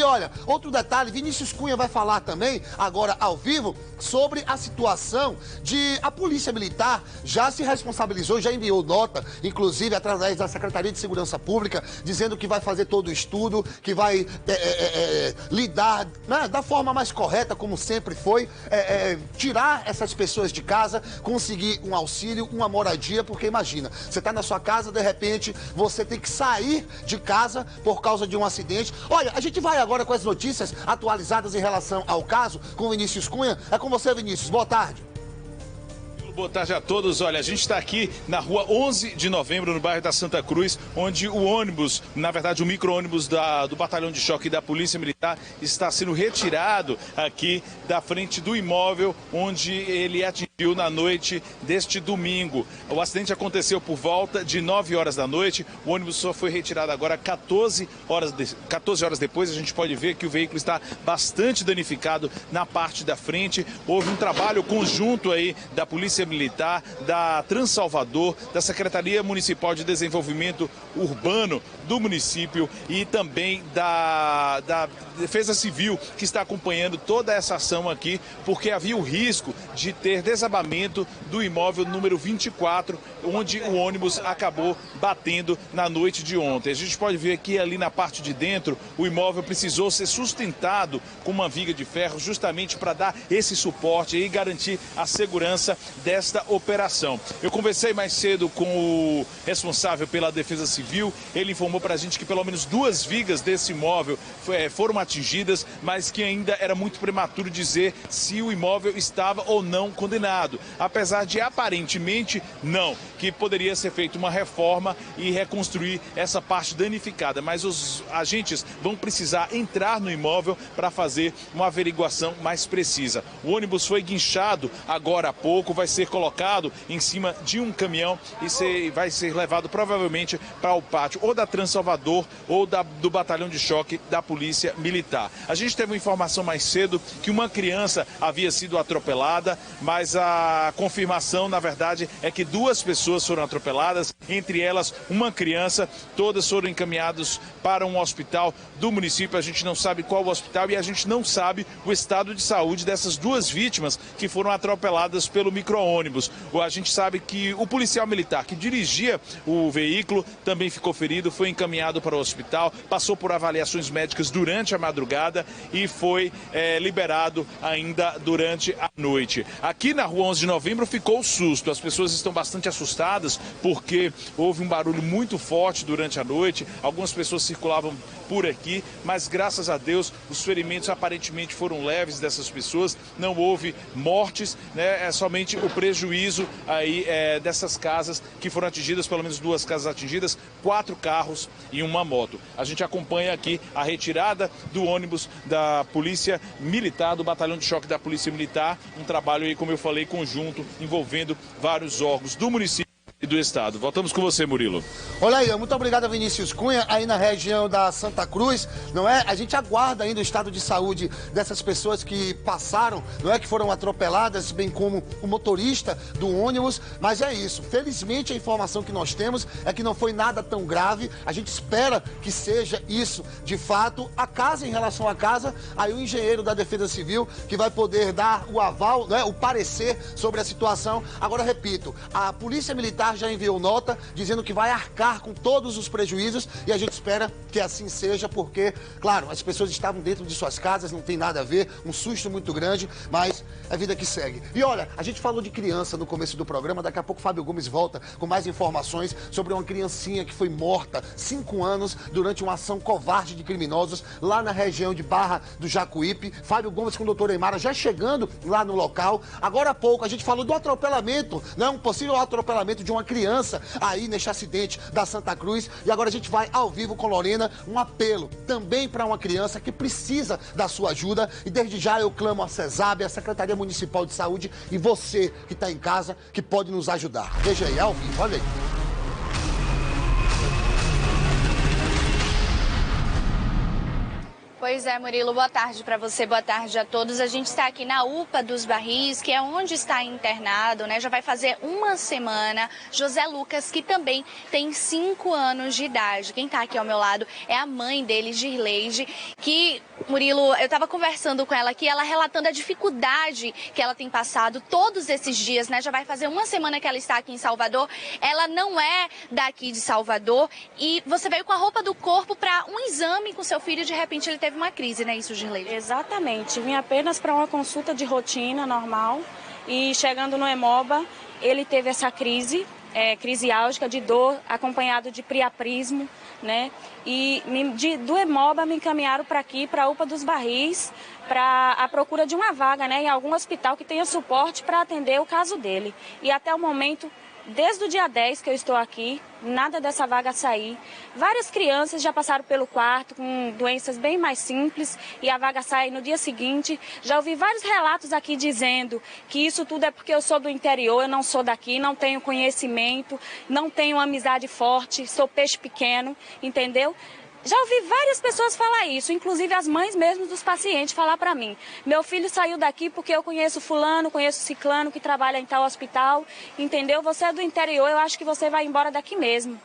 E olha, outro detalhe, Vinícius Cunha vai falar também, agora ao vivo, sobre a situação de a Polícia Militar já se responsabilizou, já enviou nota, inclusive através da Secretaria de Segurança Pública, dizendo que vai fazer todo o estudo, que vai lidar, né, da forma mais correta, como sempre foi, tirar essas pessoas de casa, conseguir um auxílio, uma moradia, porque imagina, você está na sua casa, de repente, você tem que sair de casa por causa de um acidente. Olha, a gente vai agora com as notícias atualizadas em relação ao caso com Vinícius Cunha. É com você, Vinícius. Boa tarde. Boa tarde a todos. Olha, a gente está aqui na rua 11 de novembro, no bairro da Santa Cruz, onde o ônibus, na verdade o micro-ônibus do Batalhão de Choque da Polícia Militar está sendo retirado aqui da frente do imóvel onde ele atingiu na noite deste domingo. O acidente aconteceu por volta de 9 horas da noite, o ônibus só foi retirado agora 14 horas depois. A gente pode ver que o veículo está bastante danificado na parte da frente. Houve um trabalho conjunto aí da Polícia Militar, da Transalvador, da Secretaria Municipal de Desenvolvimento Urbano do município e também da Defesa Civil, que está acompanhando toda essa ação aqui, porque havia o risco de ter desabamento do imóvel número 24, onde o ônibus acabou batendo na noite de ontem. A gente pode ver que ali na parte de dentro, o imóvel precisou ser sustentado com uma viga de ferro, justamente para dar esse suporte e garantir a segurança desta operação. Eu conversei mais cedo com o responsável pela Defesa Civil, ele informou para a gente que pelo menos 2 vigas desse imóvel foram atingidas, mas que ainda era muito prematuro dizer se o imóvel estava ou não condenado, apesar de aparentemente não, que poderia ser feita uma reforma e reconstruir essa parte danificada, mas os agentes vão precisar entrar no imóvel para fazer uma averiguação mais precisa. O ônibus foi guinchado agora há pouco, vai ser colocado em cima de um caminhão e vai ser levado provavelmente para o pátio ou da Transalvador ou do Batalhão de Choque da Polícia Militar. A gente teve uma informação mais cedo que uma criança havia sido atropelada, mas a confirmação, na verdade, é que 2 pessoas foram atropeladas, entre elas uma criança. Todas foram encaminhadas para um hospital do município. A gente não sabe qual o hospital e a gente não sabe o estado de saúde dessas 2 vítimas que foram atropeladas pelo micro-ônibus. A gente sabe que o policial militar que dirigia o veículo também ficou ferido, foi encaminhado para o hospital, passou por avaliações médicas durante a madrugada e foi liberado ainda durante a noite. Aqui na rua 11 de novembro ficou o susto, as pessoas estão bastante assustadas porque houve um barulho muito forte durante a noite, algumas pessoas circulavam por aqui, mas graças a Deus os ferimentos aparentemente foram leves dessas pessoas, não houve mortes, né? É somente o prejuízo aí dessas casas que foram atingidas, pelo menos 2 casas atingidas, 4 carros e uma moto. A gente acompanha aqui a retirada do ônibus da Polícia Militar, do Batalhão de Choque da Polícia Militar, um trabalho aí, como eu falei, conjunto, envolvendo vários órgãos do município e do estado. Voltamos com você, Murilo. Olha aí, muito obrigado a Vinícius Cunha, aí na região da Santa Cruz, não é? A gente aguarda ainda o estado de saúde dessas pessoas que passaram, não é? Que foram atropeladas, bem como o motorista do ônibus, mas é isso. Felizmente a informação que nós temos é que não foi nada tão grave, a gente espera que seja isso. De fato, a casa, em relação à casa, aí o engenheiro da Defesa Civil que vai poder dar o aval, né? O parecer sobre a situação. Agora, repito, a Polícia Militar já enviou nota dizendo que vai arcar com todos os prejuízos e a gente espera que assim seja, porque, claro, as pessoas estavam dentro de suas casas, não tem nada a ver, um susto muito grande, mas é a vida que segue. E olha, a gente falou de criança no começo do programa, daqui a pouco o Fábio Gomes volta com mais informações sobre uma criancinha que foi morta 5 anos durante uma ação covarde de criminosos lá na região de Barra do Jacuípe. Fábio Gomes com o doutor Eimara já chegando lá no local. Agora há pouco a gente falou do atropelamento, né? Um possível atropelamento de uma criança aí neste acidente da Santa Cruz. E agora a gente vai ao vivo com Lorena, um apelo também para uma criança que precisa da sua ajuda. E desde já eu clamo a CESAB, a Secretaria Municipal de Saúde e você que está em casa que pode nos ajudar. Veja aí, ao vivo, olha aí. Pois é, Murilo, boa tarde para você, boa tarde a todos. A gente está aqui na UPA dos Barris, que é onde está internado, né? Já vai fazer uma semana. José Lucas, que também tem 5 anos de idade. Quem está aqui ao meu lado é a mãe dele, Girleide, que, Murilo, eu estava conversando com ela aqui, ela relatando a dificuldade que ela tem passado todos esses dias, né? Já vai fazer uma semana que ela está aqui em Salvador. Ela não é daqui de Salvador e você veio com a roupa do corpo para um exame com seu filho e de repente ele teve uma crise, não é isso, Girleide? Exatamente. Vim apenas para uma consulta de rotina normal e chegando no Hemoba, ele teve essa crise álgica de dor, acompanhado de priaprismo, né? E do Hemoba me encaminharam para aqui, para a UPA dos Barris, para a procura de uma vaga, né, em algum hospital que tenha suporte para atender o caso dele. E até o momento, desde o dia 10 que eu estou aqui, nada dessa vaga sair. Várias crianças já passaram pelo quarto com doenças bem mais simples e a vaga sai no dia seguinte. Já ouvi vários relatos aqui dizendo que isso tudo é porque eu sou do interior, eu não sou daqui, não tenho conhecimento, não tenho amizade forte, sou peixe pequeno, entendeu? Já ouvi várias pessoas falar isso, inclusive as mães mesmo dos pacientes falar para mim. Meu filho saiu daqui porque eu conheço fulano, conheço ciclano que trabalha em tal hospital, entendeu? Você é do interior, eu acho que você vai embora daqui mesmo.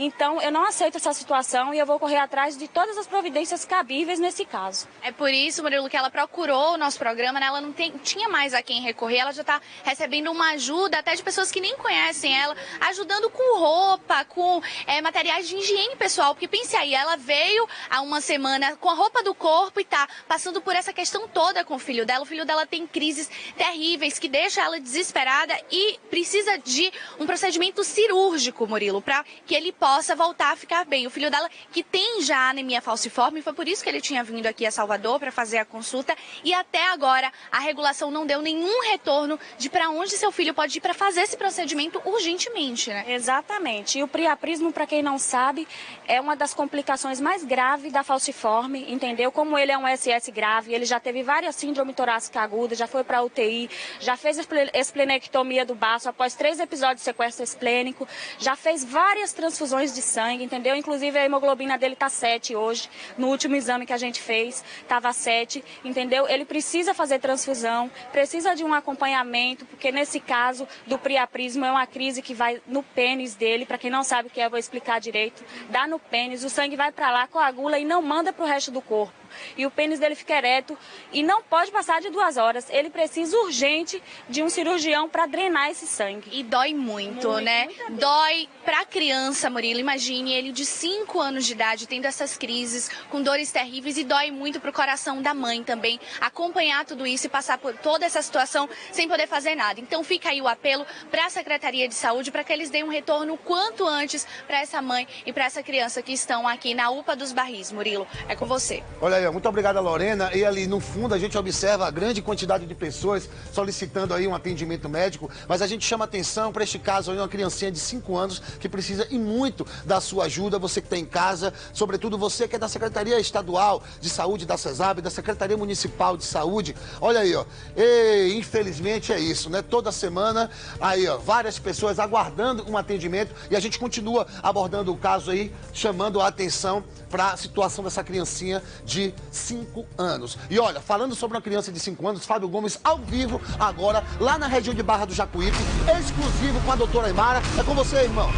Então, eu não aceito essa situação e eu vou correr atrás de todas as providências cabíveis nesse caso. É por isso, Murilo, que ela procurou o nosso programa, né? Ela não tinha mais a quem recorrer, ela já está recebendo uma ajuda até de pessoas que nem conhecem ela, ajudando com roupa, com materiais de higiene pessoal, porque pense aí, ela veio há uma semana com a roupa do corpo e está passando por essa questão toda com o filho dela tem crises terríveis que deixam ela desesperada e precisa de um procedimento cirúrgico, Murilo, para que ele possa voltar a ficar bem. O filho dela, que tem já anemia falciforme, foi por isso que ele tinha vindo aqui a Salvador para fazer a consulta e até agora a regulação não deu nenhum retorno de para onde seu filho pode ir para fazer esse procedimento urgentemente, né? Exatamente. E o priaprismo, para quem não sabe, é uma das complicações mais graves da falciforme, entendeu? Como ele é um SS grave, ele já teve várias síndrome torácica aguda, já foi para UTI, já fez esplenectomia do baço após 3 episódios de sequestro esplênico, já fez várias transfusões de sangue, entendeu? Inclusive a hemoglobina dele tá 7 hoje. No último exame que a gente fez, tava 7, entendeu? Ele precisa fazer transfusão, precisa de um acompanhamento, porque nesse caso do priaprismo é uma crise que vai no pênis dele, para quem não sabe o que é, eu vou explicar direito. Dá no pênis, o sangue vai para lá, coagula e não manda para o resto do corpo. E o pênis dele fica ereto e não pode passar de 2 horas. Ele precisa urgente de um cirurgião para drenar esse sangue. E dói muito, né? Dói pra criança, Murilo. Imagine ele de 5 anos de idade tendo essas crises, com dores terríveis, e dói muito pro coração da mãe também acompanhar tudo isso e passar por toda essa situação sem poder fazer nada. Então fica aí o apelo para a Secretaria de Saúde para que eles deem um retorno o quanto antes para essa mãe e para essa criança que estão aqui na UPA dos Barris. Murilo, é com você. Olha aí, muito obrigado, Lorena. E ali no fundo a gente observa a grande quantidade de pessoas solicitando aí um atendimento médico, mas a gente chama atenção para este caso aí, uma criancinha de 5 anos que precisa e muito da sua ajuda, você que está em casa, sobretudo você que é da Secretaria Estadual de Saúde da CESAB, da Secretaria Municipal de Saúde. Olha aí, ó. E, infelizmente é isso, né? Toda semana aí, ó, várias pessoas aguardando um atendimento e a gente continua abordando o caso aí, chamando a atenção para a situação dessa criancinha de 5 anos. E olha, falando sobre uma criança de 5 anos, Fábio Gomes ao vivo agora, lá na região de Barra do Jacuípe, exclusivo com a doutora Aymara. É com você, irmão.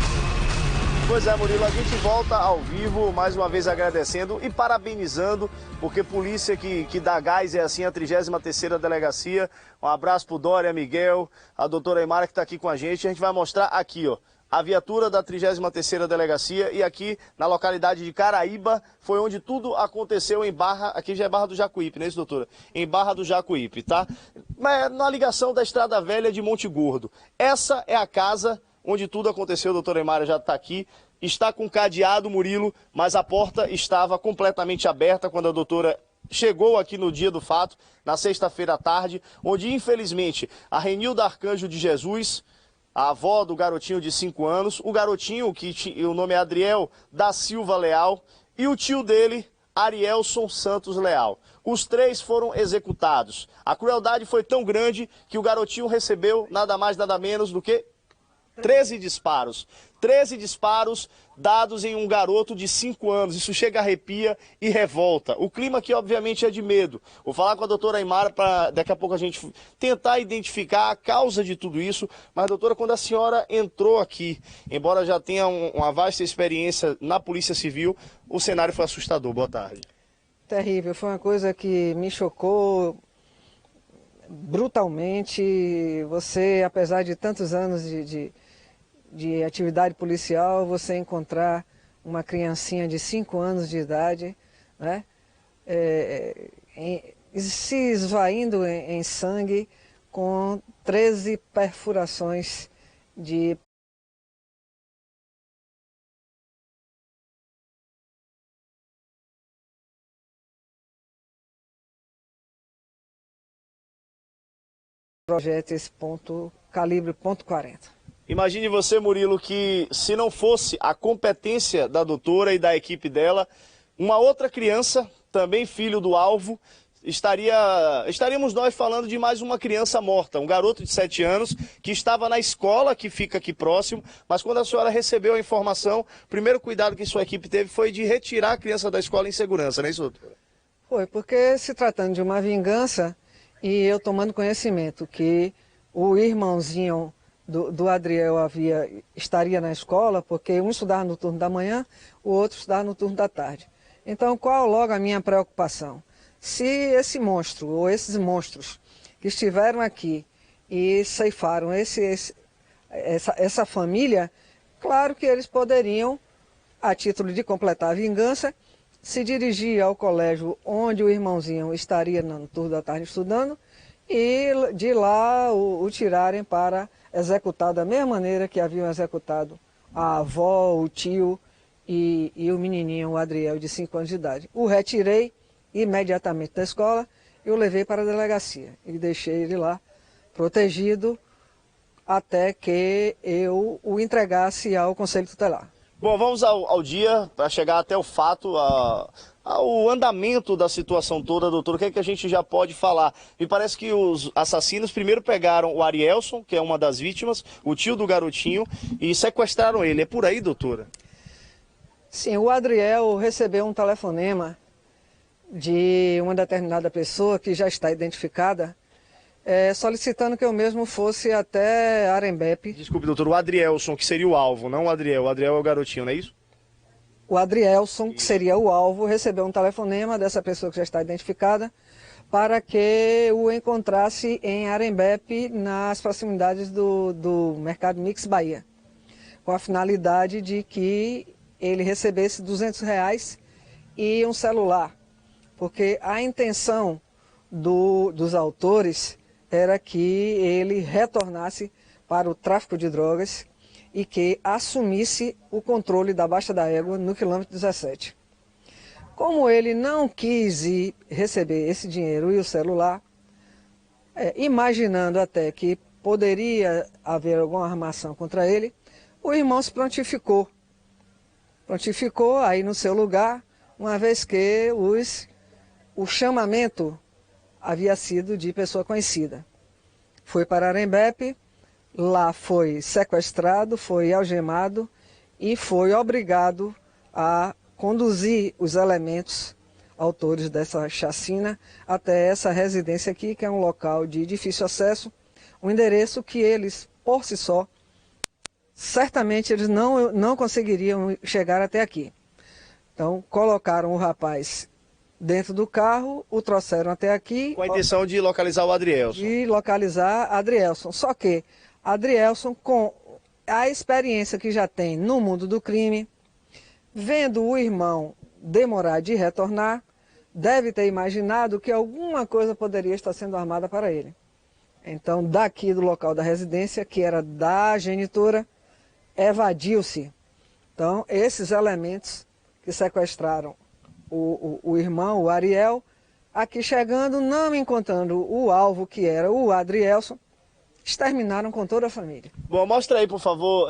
Pois é, Murilo, a gente volta ao vivo, mais uma vez agradecendo e parabenizando, porque polícia que dá gás é assim, a 33ª Delegacia. Um abraço pro Dória, Miguel, a doutora Aymara que está aqui com a gente. A gente vai mostrar aqui, ó, a viatura da 33ª Delegacia e aqui na localidade de Caraíba foi onde tudo aconteceu em Barra, aqui já é Barra do Jacuípe, não é isso, doutora? Em Barra do Jacuípe, tá? Mas na ligação da Estrada Velha de Monte Gordo. Essa é a casa onde tudo aconteceu, a doutora Aymara já está aqui. Está com cadeado, Murilo, mas a porta estava completamente aberta quando a doutora chegou aqui no dia do fato, na sexta-feira à tarde, onde infelizmente a Renilda Arcanjo de Jesus, a avó do garotinho de 5 anos, o garotinho, que o nome é Adriel da Silva Leal, e o tio dele, Arielson Santos Leal. Os 3 foram executados. A crueldade foi tão grande que o garotinho recebeu nada mais, nada menos do que 13 disparos. 13 disparos dados em um garoto de 5 anos. Isso chega, arrepia e revolta. O clima aqui, obviamente, é de medo. Vou falar com a doutora Aymara para daqui a pouco a gente tentar identificar a causa de tudo isso. Mas, doutora, quando a senhora entrou aqui, embora já tenha uma vasta experiência na Polícia Civil, o cenário foi assustador. Boa tarde. Terrível. Foi uma coisa que me chocou brutalmente. Você, apesar de tantos anos de atividade policial, você encontrar uma criancinha de 5 anos de idade, né, se esvaindo em sangue com 13 perfurações de projéteis calibre .40. Imagine você, Murilo, que se não fosse a competência da doutora e da equipe dela, uma outra criança, também filho do alvo, estaríamos nós falando de mais uma criança morta, um garoto de 7 anos que estava na escola, que fica aqui próximo, mas quando a senhora recebeu a informação, o primeiro cuidado que sua equipe teve foi de retirar a criança da escola em segurança, não é isso, doutora? Foi, porque se tratando de uma vingança, e eu tomando conhecimento que o irmãozinho do Adriel estaria na escola, porque um estudava no turno da manhã, o outro estudava no turno da tarde. Então, qual logo a minha preocupação? Se esse monstro, ou esses monstros que estiveram aqui e ceifaram essa família, claro que eles poderiam, a título de completar a vingança, se dirigir ao colégio onde o irmãozinho estaria no turno da tarde estudando, e de lá o tirarem para executar da mesma maneira que haviam executado a avó, o tio e o menininho, o Adriel, de 5 anos de idade. O retirei imediatamente da escola e o levei para a delegacia. E deixei ele lá, protegido, até que eu o entregasse ao Conselho Tutelar. Bom, vamos ao dia, para chegar até o fato, ao andamento da situação toda, doutor. O que é que a gente já pode falar? Me parece que os assassinos primeiro pegaram o Arielson, que é uma das vítimas, o tio do garotinho, e sequestraram ele. É por aí, doutora? Sim, o Adriel recebeu um telefonema de uma determinada pessoa, que já está identificada, solicitando que eu mesmo fosse até Arembepe. Desculpe, doutor, o Adrielson, que seria o alvo, não o Adriel. O Adriel é o garotinho, não é isso? O Adrielson, que seria o alvo, recebeu um telefonema dessa pessoa que já está identificada, para que o encontrasse em Arembepe, nas proximidades do Mercado Mix Bahia, com a finalidade de que ele recebesse R$200 e um celular, porque a intenção dos autores era que ele retornasse para o tráfico de drogas e que assumisse o controle da Baixa da Égua no quilômetro 17. Como ele não quis ir receber esse dinheiro e o celular, imaginando até que poderia haver alguma armação contra ele, o irmão se prontificou. Prontificou aí no seu lugar, uma vez que o chamamento havia sido de pessoa conhecida. Foi para Arembepe, lá foi sequestrado, foi algemado e foi obrigado a conduzir os elementos autores dessa chacina até essa residência aqui, que é um local de difícil acesso, um endereço que eles, por si só, certamente eles não conseguiriam chegar até aqui. Então, colocaram o rapaz dentro do carro, o trouxeram até aqui. Com a intenção de localizar o Adrielson. De localizar Adrielson. Só que Adrielson, com a experiência que já tem no mundo do crime, vendo o irmão demorar de retornar, deve ter imaginado que alguma coisa poderia estar sendo armada para ele. Então, daqui do local da residência, que era da genitora, evadiu-se. Então, esses elementos que sequestraram o irmão, o Ariel, aqui chegando, não encontrando o alvo, que era o Adrielson, exterminaram com toda a família. Bom, mostra aí, por favor,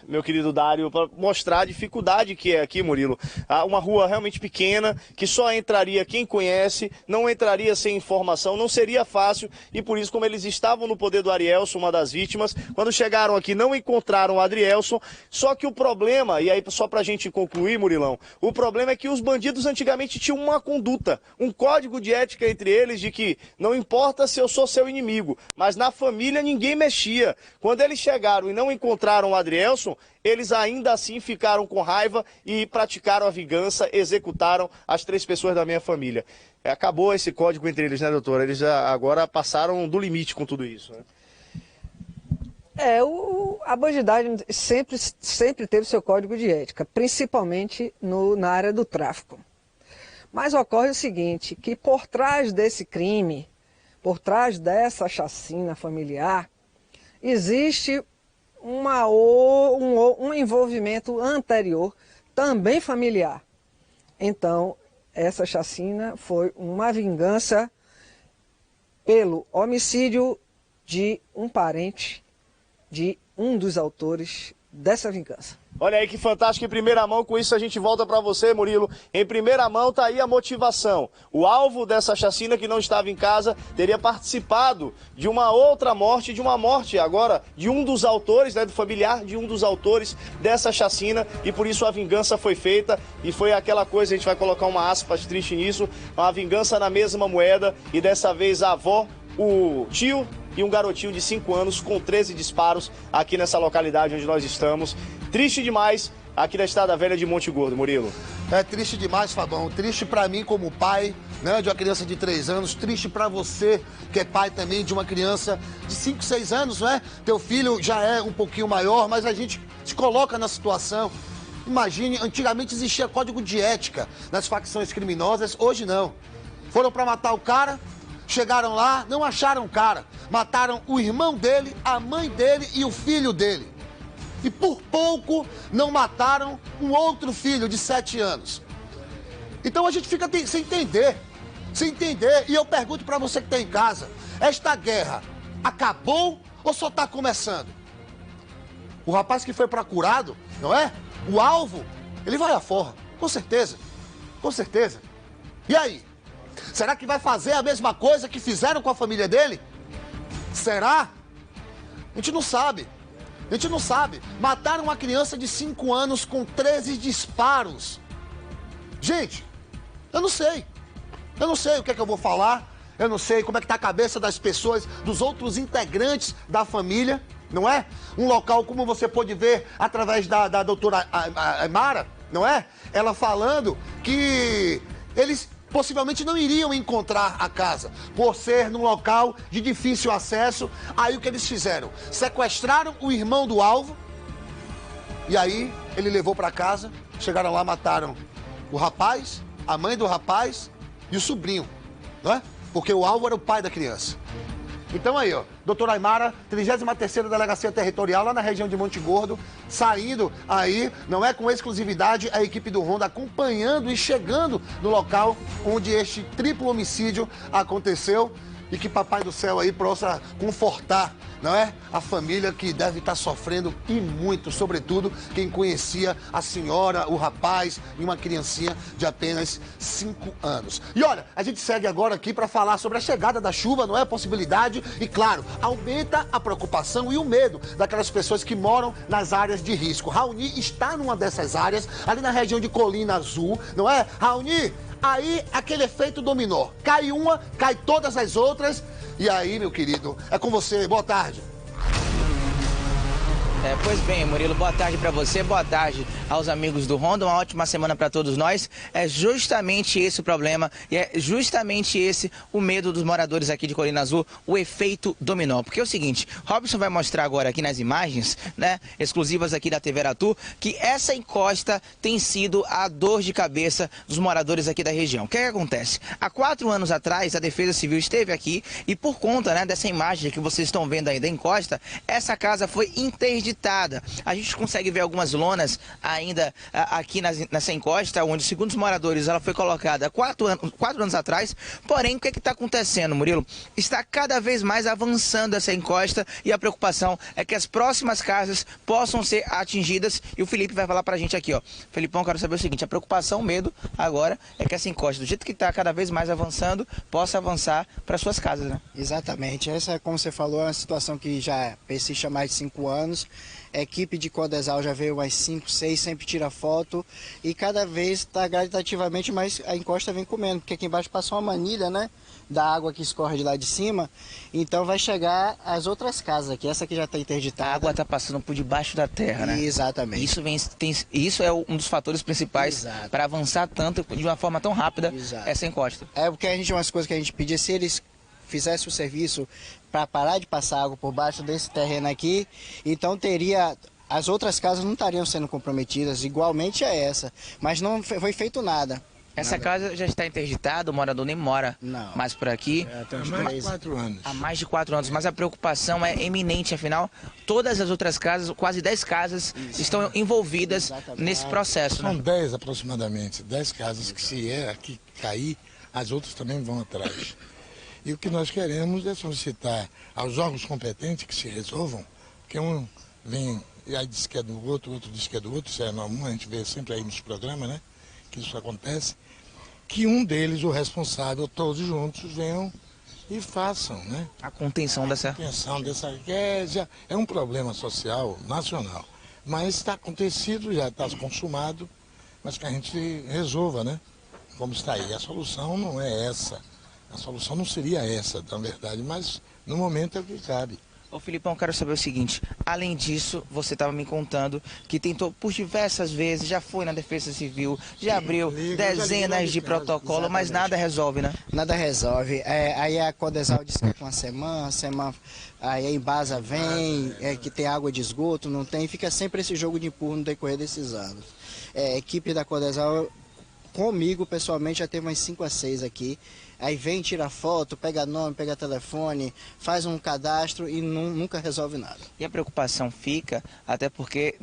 meu querido Dário, para mostrar a dificuldade que é aqui, Murilo. Uma rua realmente pequena, que só entraria quem conhece, não entraria sem informação, não seria fácil, e por isso, como eles estavam no poder do Arielson, uma das vítimas, quando chegaram aqui não encontraram o Adrielson, só que o problema, e aí só pra gente concluir, Murilão, o problema é que os bandidos antigamente tinham uma conduta, um código de ética entre eles de que não importa se eu sou seu inimigo, mas na família ninguém mexia. Quando eles chegaram e não encontraram o Adrielson, eles ainda assim ficaram com raiva e praticaram a vingança, executaram as 3 pessoas da minha família. Acabou esse código entre eles, né, doutora? Eles agora passaram do limite com tudo isso, né? A bandidagem sempre teve seu código de ética, principalmente na área do tráfico. Mas ocorre o seguinte, que por trás desse crime, por trás dessa chacina familiar, existe um envolvimento anterior, também familiar. Então, essa chacina foi uma vingança pelo homicídio de um parente de um dos autores dessa vingança. Olha aí que fantástico, em primeira mão, com isso a gente volta para você, Murilo. Em primeira mão tá aí a motivação. O alvo dessa chacina, que não estava em casa, teria participado de uma outra morte, agora de um dos autores, né, do familiar de um dos autores dessa chacina, e por isso a vingança foi feita, e foi aquela coisa, a gente vai colocar uma aspas triste nisso, uma vingança na mesma moeda, e dessa vez a avó, o tio e um garotinho de 5 anos com 13 disparos aqui nessa localidade onde nós estamos. Triste demais aqui na Estrada Velha de Monte Gordo, Murilo. É triste demais, Fabão. Triste pra mim como pai, né, de uma criança de 3 anos. Triste pra você, que é pai também de uma criança de 5, 6 anos, não é? Teu filho já é um pouquinho maior, mas a gente se coloca na situação. Imagine, antigamente existia código de ética nas facções criminosas, hoje não. Foram pra matar o cara, chegaram lá, não acharam o cara. Mataram o irmão dele, a mãe dele e o filho dele. E por pouco não mataram um outro filho de 7 anos. Então a gente fica sem entender. E eu pergunto pra você que tá em casa, esta guerra acabou ou só tá começando? O rapaz que foi procurado, não é? O alvo, ele vai à forra, com certeza. Com certeza. E aí? Será que vai fazer a mesma coisa que fizeram com a família dele? Será? A gente não sabe. Mataram uma criança de 5 anos com 13 disparos. Gente, eu não sei o que é que eu vou falar. Eu não sei como é que tá a cabeça das pessoas, dos outros integrantes da família, não é? Um local, como você pôde ver através da doutora Aymara, não é? Ela falando que eles possivelmente não iriam encontrar a casa, por ser num local de difícil acesso. Aí o que eles fizeram? Sequestraram o irmão do alvo, e aí ele levou para casa, chegaram lá, mataram o rapaz, a mãe do rapaz e o sobrinho, não é? Porque o alvo era o pai da criança. Então aí, ó, doutora Aymara, 33ª Delegacia Territorial, lá na região de Monte Gordo, saindo aí, não é com exclusividade, a equipe do Ronda acompanhando e chegando no local onde este triplo homicídio aconteceu. E que Papai do Céu aí possa confortar, não é? A família que deve estar sofrendo e muito, sobretudo quem conhecia a senhora, o rapaz e uma criancinha de apenas 5 anos. E olha, a gente segue agora aqui para falar sobre a chegada da chuva, não é? A possibilidade e, claro, aumenta a preocupação e o medo daquelas pessoas que moram nas áreas de risco. Raoni está numa dessas áreas, ali na região de Colina Azul, não é? Raoni, aí aquele efeito dominó. Cai uma, cai todas as outras. E aí, meu querido, é com você. Boa tarde. Pois bem, Murilo, boa tarde para você, boa tarde aos amigos do Ronda, uma ótima semana para todos nós. É justamente esse o problema e é justamente esse o medo dos moradores aqui de Colina Azul, o efeito dominó. Porque é o seguinte, Robson vai mostrar agora aqui nas imagens, né, exclusivas aqui da TV Aratu, que essa encosta tem sido a dor de cabeça dos moradores aqui da região. O que acontece? Há 4 anos atrás, a Defesa Civil esteve aqui e por conta, né, dessa imagem que vocês estão vendo aí da encosta, essa casa foi interditada. interditada. A gente consegue ver algumas lonas ainda aqui nessa encosta, onde, segundo os moradores, ela foi colocada 4 anos atrás. Porém, o que está acontecendo, Murilo? Está cada vez mais avançando essa encosta e a preocupação é que as próximas casas possam ser atingidas. E o Felipe vai falar pra gente aqui, ó. Felipão, quero saber o seguinte, a preocupação, o medo agora é que essa encosta, do jeito que está cada vez mais avançando, possa avançar para suas casas, né? Exatamente. Essa, como você falou, é uma situação que já persiste há mais de 5 anos. A equipe de Codesal já veio mais 5, 6, sempre tira foto e cada vez está gradativamente mais a encosta vem comendo, porque aqui embaixo passou uma manilha, né, da água que escorre de lá de cima, então vai chegar às outras casas aqui, essa aqui já está interditada. A água está passando por debaixo da terra, né? Exatamente. Isso é um dos fatores principais para avançar tanto, de uma forma tão rápida, essa encosta. É porque umas coisas que a gente pedia, se eles fizessem o serviço para parar de passar água por baixo desse terreno aqui, então as outras casas não estariam sendo comprometidas, igualmente a essa, mas não foi feito nada. Essa casa já está interditada, o morador nem mora mais por aqui. Há mais de 4 anos. Há mais de 4 anos, mas a preocupação é eminente, afinal, todas as outras casas, quase 10 casas, estão envolvidas nesse processo. São 10 aproximadamente, 10 casas que se aqui cair, as outras também vão atrás. E o que nós queremos é solicitar aos órgãos competentes que se resolvam, porque um vem e aí diz que é do outro, outro diz que é do outro, isso é normal, a gente vê sempre aí nos programas, né, que isso acontece, que um deles, o responsável, todos juntos venham e façam, né? A contenção dessa... que é um problema social, nacional, mas está acontecido, já está consumado, mas que a gente resolva, né, como está aí. A solução não é essa. A solução não seria essa, na verdade, mas no momento é o que cabe. Ô Filipão, quero saber o seguinte, além disso, você estava me contando que tentou por diversas vezes, já foi na Defesa Civil, já abriu dezenas de protocolos, mas nada resolve, né? Nada resolve. Aí a Codesal diz que é com uma semana, aí a Embasa vem, que tem água de esgoto, não tem, fica sempre esse jogo de empurro no decorrer desses anos. A equipe da Codesal, comigo pessoalmente, já teve umas 5 a 6 aqui. Aí vem, tira foto, pega nome, pega telefone, faz um cadastro e nunca resolve nada. E a preocupação fica, até porque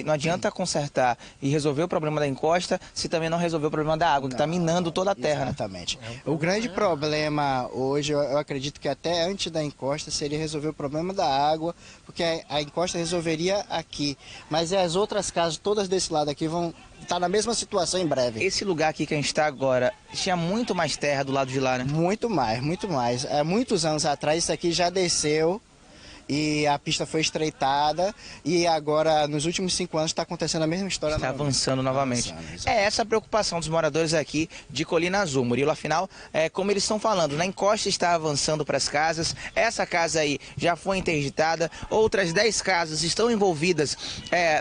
não adianta consertar e resolver o problema da encosta se também não resolver o problema da água, que está minando toda a terra. Exatamente. O grande problema hoje, eu acredito que até antes da encosta, seria resolver o problema da água, porque a encosta resolveria aqui. Mas as outras casas, todas desse lado aqui, vão estar na mesma situação em breve. Esse lugar aqui que a gente está agora, tinha muito mais terra do lado de lá, né? Muito mais, muito mais. Muitos anos atrás isso aqui já desceu e a pista foi estreitada e agora nos últimos 5 anos está acontecendo a mesma história. Está avançando novamente. É essa a preocupação dos moradores aqui de Colina Azul, Murilo. Afinal, como eles estão falando, na encosta está avançando para as casas, essa casa aí já foi interditada, outras 10 casas estão envolvidas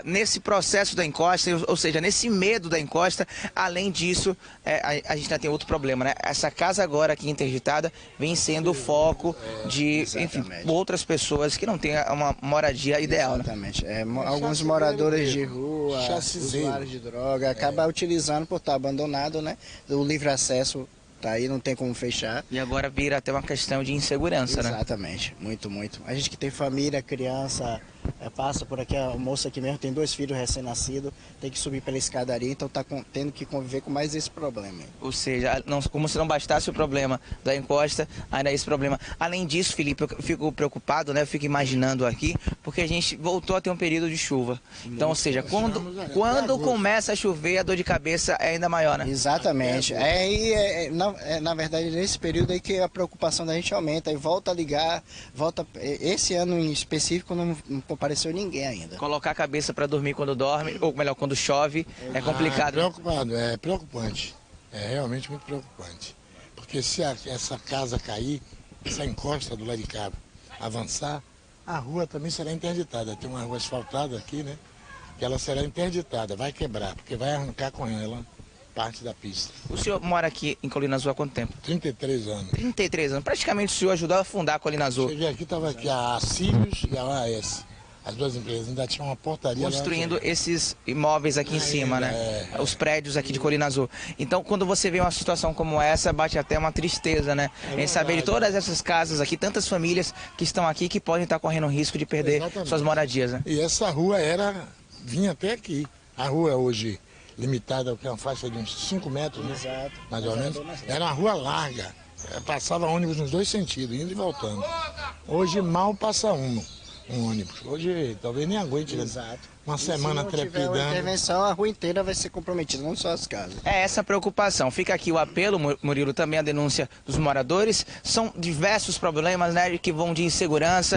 nesse processo da encosta, ou seja, nesse medo da encosta. Além disso, a gente ainda tem outro problema, né? Essa casa agora aqui interditada vem sendo o foco de, enfim, outras pessoas que não têm uma moradia ideal. Exatamente. Alguns moradores de rua, usuários de droga, acabam utilizando por estar abandonado, né? O livre acesso tá aí, não tem como fechar. E agora vira até uma questão de insegurança, né? Exatamente, muito, muito. A gente que tem família, criança, passa por aqui, a moça aqui mesmo tem 2 filhos recém-nascidos, tem que subir pela escadaria, então está tendo que conviver com mais esse problema. Ou seja, como se não bastasse o problema da encosta, ainda esse problema. Além disso, Felipe, eu fico preocupado, né? Eu fico imaginando aqui, porque a gente voltou a ter um período de chuva. Então, ou seja, quando começa a chover, a dor de cabeça é ainda maior, né? Exatamente. Na verdade, nesse período aí que a preocupação da gente aumenta, e volta a ligar, esse ano em específico não compareceu ninguém ainda. Colocar a cabeça para dormir quando dorme, ou melhor, quando chove, é complicado. É preocupante, é realmente muito preocupante. Porque se essa casa cair, essa encosta do lado de cá avançar, a rua também será interditada. Tem uma rua asfaltada aqui, né? Que ela será interditada, vai quebrar, porque vai arrancar com ela parte da pista. O senhor mora aqui em Colina Azul há quanto tempo? 33 anos. 33 anos. Praticamente o senhor ajudou a fundar a Colina Azul. Cheguei aqui, estava aqui a Cílios e a AS. as duas empresas ainda tinham uma portaria. Construindo esses imóveis aqui em cima, né? Os prédios aqui de Colina Azul. Então, quando você vê uma situação como essa, bate até uma tristeza, né? Em saber de todas essas casas aqui, tantas famílias que estão aqui que podem estar correndo risco de perder suas moradias, né? E essa rua vinha até aqui. A rua é hoje limitada, que é uma faixa de uns 5 metros, né? Exato. Mais ou menos. Era uma rua larga. Passava ônibus nos dois sentidos, indo e voltando. Hoje mal passa um ônibus. Hoje talvez nem aguente, né? Exato. Uma semana trepidando. Se não tiver uma intervenção, a rua inteira vai ser comprometida, não só as casas. É essa a preocupação. Fica aqui o apelo, Murilo, também a denúncia dos moradores. São diversos problemas, né, que vão de insegurança.